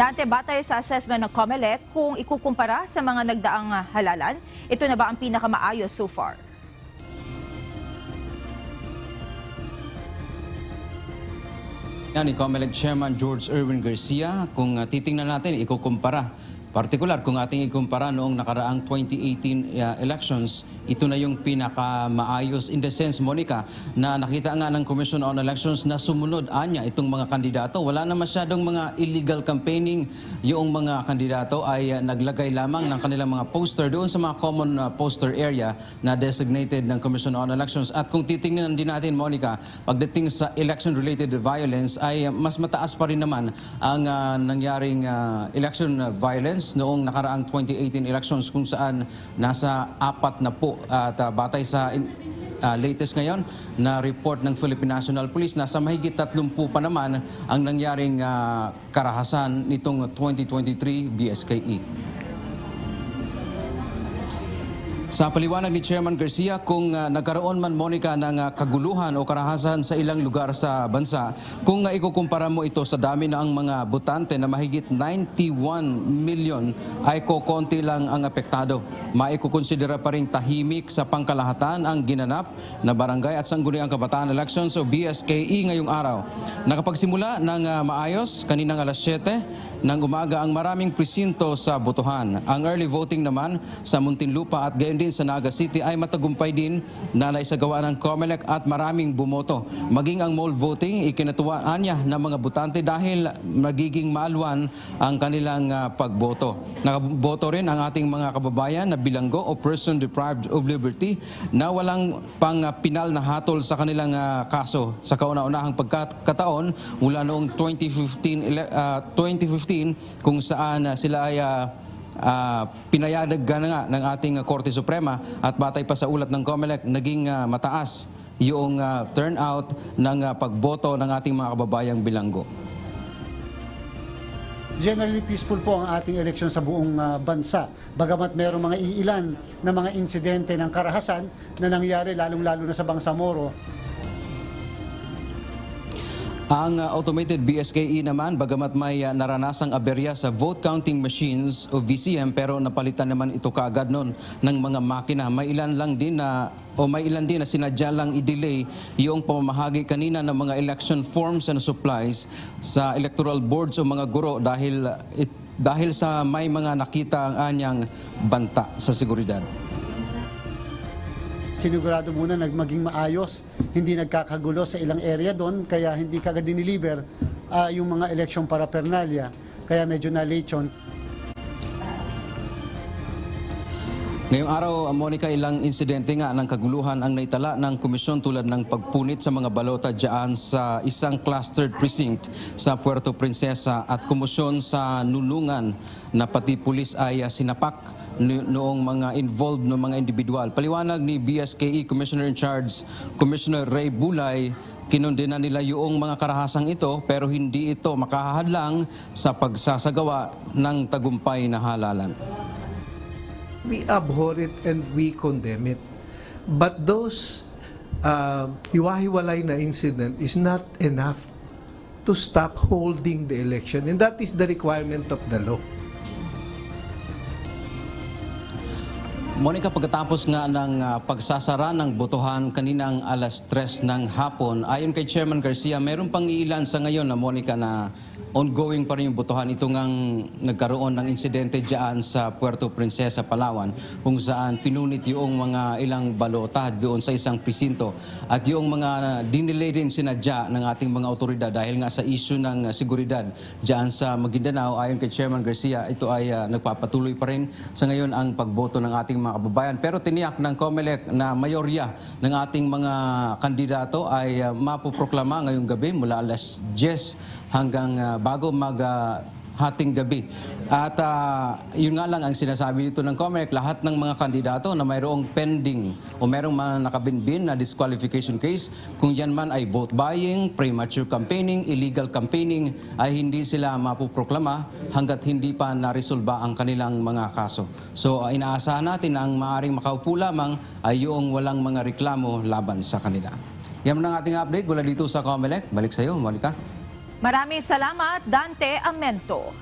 Dante, batay sa assessment ng COMELEC, kung ikukumpara sa mga nagdaang halalan, ito na ba ang pinakamaayos so far? Ni COMELEC Chairman George Erwin Garcia, kung titingnan natin, ikukumpara. Partikular, kung ating ikumpara noong nakaraang 2018 elections, ito na yung pinakamaayos in the sense, Monica, na nakita nga ng Commission on Elections na sumunod anya itong mga kandidato. Wala na masyadong mga illegal campaigning. Yung mga kandidato ay naglagay lamang ng kanilang mga poster doon sa mga common poster area na designated ng Commission on Elections. At kung titingnan din natin, Monica, pagdating sa election-related violence ay mas mataas pa rin naman ang nangyaring election violence noong nakaraang 2018 elections kung saan nasa 4 na po at batay sa latest ngayon na report ng Philippine National Police, nasa mahigit 30 pa naman ang nangyaring karahasan nitong 2023 BSKE. Sa paliwanag ni Chairman Garcia, kung nagkaroon man, Monica, ng kaguluhan o karahasan sa ilang lugar sa bansa, kung ikukumpara mo ito sa dami na ang mga botante na mahigit 91 million, ay kokonti lang ang apektado. Maikukonsidera pa rin tahimik sa pangkalahatan ang ginanap na barangay at sangguniang kabataan elections o BSKE ngayong araw. Nakapagsimula ng maayos kaninang alas 7 ng umaga ang maraming presinto sa botohan. Ang early voting naman sa Muntinlupa at gayon din sa Naga City ay matagumpay din na naisagawa ng COMELEC at maraming bumoto. Maging ang mall voting, ikinatuwaan niya ng mga botante dahil magiging maalwan ang kanilang pagboto. Nakaboto rin ang ating mga kababayan na bilanggo o person deprived of liberty na walang pang pinal na hatol sa kanilang kaso sa kauna-unahang pagkataon mula noong 2015 kung saan sila ay pinayag nga ng ating Korte Suprema at batay pa sa ulat ng COMELEC, naging mataas yung turnout ng pagboto ng ating mga kababayang bilanggo. Generally peaceful po ang ating eleksyon sa buong bansa. Bagamat mayroong mga iilan na mga insidente ng karahasan na nangyari lalong-lalo na sa Bangsamoro. Ang automated BSKE naman, bagamat may naranasang aberya sa vote counting machines o VCM, pero napalitan naman ito kaagad noon ng mga makina. May ilan din na sinadya lang i-delay yung pamamahagi kanina ng mga election forms and supplies sa electoral boards o mga guro dahil sa may mga nakita ang anyang banta sa seguridad. Sinigurado muna maging maayos, hindi nagkakagulo sa ilang area doon, kaya hindi kagad diniliver yung mga election paraphernalia, kaya medyo na-late yun. Ngayong araw, Monica, ilang insidente nga ng kaguluhan ang naitala ng komisyon tulad ng pagpunit sa mga balota dyan sa isang clustered precinct sa Puerto Princesa at komosyon sa Nulungan na pati pulis ay sinapak noong mga involved ng mga individual. Paliwanag ni BSKE Commissioner in Charge, Commissioner Ray Bulay, kinondena nila yung mga karahasang ito pero hindi ito makahadlang sa pagsasagawa ng tagumpay na halalan. We abhor it and we condemn it. But those hiwa-hiwalay na incident is not enough to stop holding the election, and that is the requirement of the law. Monica, pagkatapos nga ng pagsasara ng botohan kaninang alas 3 ng hapon, ayon kay Chairman Garcia, mayroon pang ilan sa ngayon na, Monica, na ongoing pa rin yung botohan. Ito ngang nagkaroon ng insidente dyan sa Puerto Princesa, Palawan, kung saan pinunit yung mga ilang balota doon sa isang presinto. At yung mga dinelay din sinadya ng ating mga otoridad dahil nga sa issue ng seguridad dyan sa Maguindanao, ayon kay Chairman Garcia, ito ay nagpapatuloy pa rin sa ngayon ang pagboto ng ating mga kababayan. Pero tiniyak ng COMELEC na mayorya ng ating mga kandidato ay mapoproklama ngayong gabi mula alas 10 hanggang bago hating gabi. At yun nga lang ang sinasabi dito ng COMELEC, lahat ng mga kandidato na mayroong pending o mayroong mga nakabinbin na disqualification case, kung yan man ay vote buying, premature campaigning, illegal campaigning, ay hindi sila mapoproklama hanggat hindi pa naresolba ang kanilang mga kaso. So inaasahan natin na ang maaaring makaupo lamang ay yung walang mga reklamo laban sa kanila. Yan ang ating update mula dito sa COMELEC. Balik sa iyo, Monica. Maraming salamat, Dante Amento.